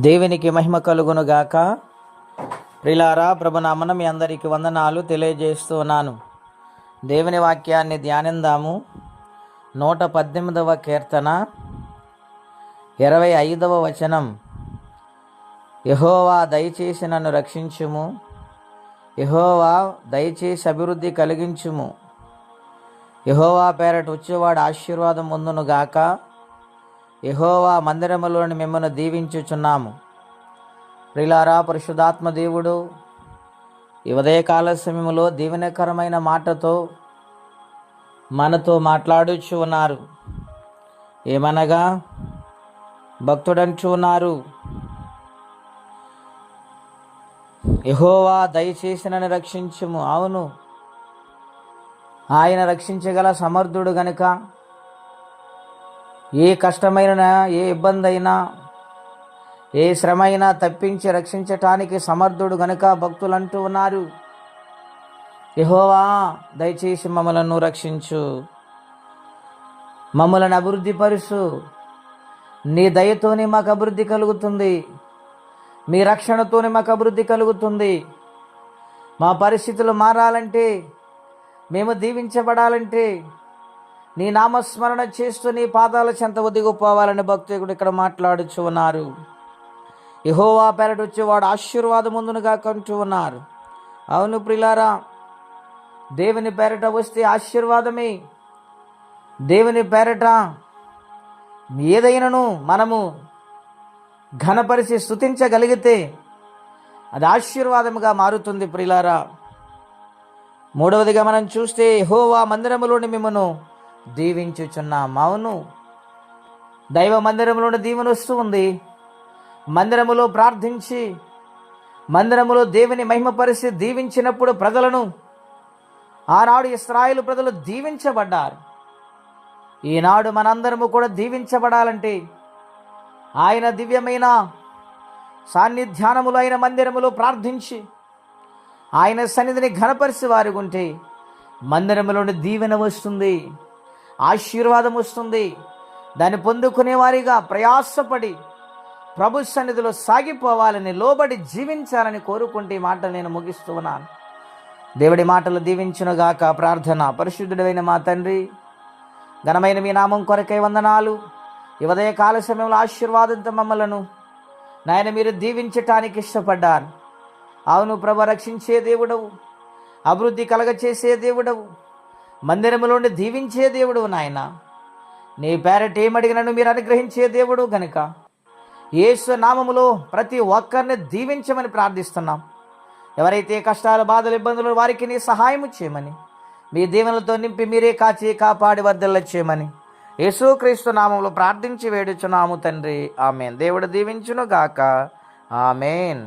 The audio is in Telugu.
దేవునికి మహిమ కలుగును గాక. ప్రిలారా, ప్రభునామన మీ అందరికీ వందనాలు తెలియజేస్తూ ఉన్నాను. దేవుని వాక్యాన్ని ధ్యానిందాము. 118వ కీర్తన 25వ వచనం. యెహోవా దయచేసి నన్ను రక్షించుము, యెహోవా దయచేసి అభివృద్ధి కలిగించుము. యెహోవా పేరట వచ్చేవాడు ఆశీర్వాదం పొందును గాక. యెహోవా మందిరములోని మిమ్మల్ని దీవించుచున్నాము. ప్రిలారా, పరిశుద్ధాత్మ దేవుడు ఈ ఉదయకాల సమయంలో దీవెనకరమైన మాటతో మనతో మాట్లాడుచు ఉన్నారు. ఏమనగా, భక్తుడంటూ ఉన్నారు, యెహోవా దయచేసి నన్ను రక్షించుము. అవును, ఆయన రక్షించగల సమర్థుడు గనుక ఏ కష్టమైన, ఏ ఇబ్బంది అయినా, ఏ శ్రమ అయినా తప్పించి రక్షించటానికి సమర్థుడు గనుక భక్తులు అంటూ ఉన్నారు, యెహోవా దయచేసి మమ్మలను రక్షించు, మమ్మలను అభివృద్ధి పరుచు. నీ దయతోనే మాకు అభివృద్ధి కలుగుతుంది, మీ రక్షణతోనే మాకు అభివృద్ధి కలుగుతుంది. మా పరిస్థితులు మారాలంటే, మేము దీవించబడాలంటే నీ నామస్మరణ చేస్తూ నీ పాదాల చెంత ఒదిగిపోవాలని భక్తుడు ఇక్కడ మాట్లాడుచు ఉన్నారు. యెహోవా పేరట వచ్చేవాడు ఆశీర్వాదముందునుగా కంటూ ఉన్నారు. అవును ప్రిలారా, దేవుని పేరట వస్తే ఆశీర్వాదమే. దేవుని పేరట ఏదైనాను మనము ఘనపరిచి స్తుతించగలిగితే అది ఆశీర్వాదముగా మారుతుంది ప్రిలారా. మూడవదిగా మనం చూస్తే, యెహోవా మందిరములోని మిమ్మను దీవించుచున్నాం. అవును, దైవ మందిరంలోని దీవెన వస్తూ ఉంది. మందిరములో ప్రార్థించి, మందిరములో దేవుని మహిమపరిచి దీవించినప్పుడు ప్రజలను, ఆనాడు ఇశ్రాయేలు ప్రజలు దీవించబడ్డారు. ఈనాడు మనందరము కూడా దీవించబడాలంటే ఆయన దివ్యమైన సాన్నిధ్యానములు అయిన మందిరములో ప్రార్థించి ఆయన సన్నిధిని ఘనపరిచి వారి ఉంటే మందిరములోని దీవెన వస్తుంది, ఆశీర్వాదం వస్తుంది. దాన్ని పొందుకునే వారిగా ప్రయాసపడి ప్రభు సన్నిధిలో సాగిపోవాలని, లోబడి జీవించాలని కోరుకుంటే ఈ మాటలు నేను ముగిస్తూ ఉన్నాను. దేవుడి మాటలు దీవించునుగాక. ప్రార్థన. పరిశుద్ధుడైన మా తండ్రి, ఘనమైన మీ నామం కొరకై వందనాలు. ఈ ఉదయ కాల సమయంలో ఆశీర్వాదంతో మమ్మలను నాయన మీరు దీవించటానికి ఇష్టపడ్డారు. అవును ప్రభు, రక్షించే దేవుడవు, అభివృద్ధి కలగచేసే దేవుడవు, మందిరములోని దీవించే దేవుడు నాయన. నీ పేరట ఏమడిగినను మీరు అనుగ్రహించే దేవుడు గనుక యేసు నామములో ప్రతి ఒక్కరిని దీవించమని ప్రార్థిస్తున్నాం. ఎవరైతే కష్టాలు, బాధలు, ఇబ్బందులు వారికి నీ సహాయము చేయమని, మీ దీవెనలతో నింపి మీరే కాచి కాపాడి వర్ధిల్ల చేయమని యేసుక్రీస్తు నామములో ప్రార్థించి వేడుచున్నాము తండ్రి. ఆమేన్. దేవుడు దీవించును గాక. ఆమేన్.